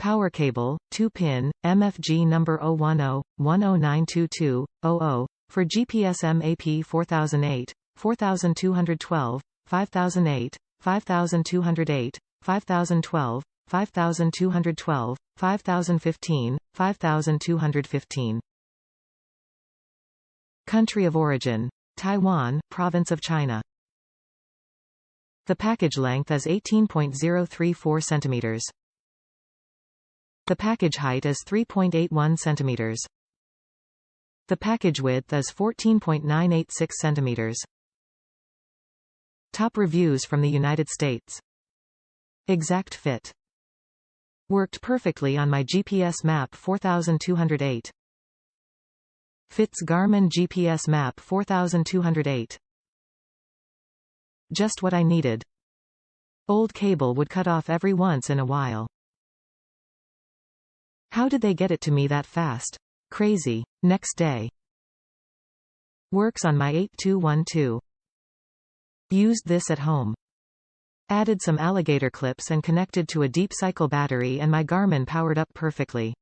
Power cable, 2-pin, MFG number 010-10922-00, for GPSMap 4008, 4212, 5008, 5208, 5012, 5212, 5015, 5215. Country of origin: Taiwan, Province of China. The package length is 18.034 centimeters. The package height is 3.81 centimeters. The package width is 14.986 centimeters. Top reviews from the United States. Exact fit. Worked perfectly on my GPSMap 4208. Fits Garmin GPSMap 4208. Just what I needed. Old cable would cut off every once in a while. How did they get it to me that fast? Crazy. Next day. Works on my 8212. Used this at home. Added some alligator clips and connected to a deep cycle battery, and my Garmin powered up perfectly.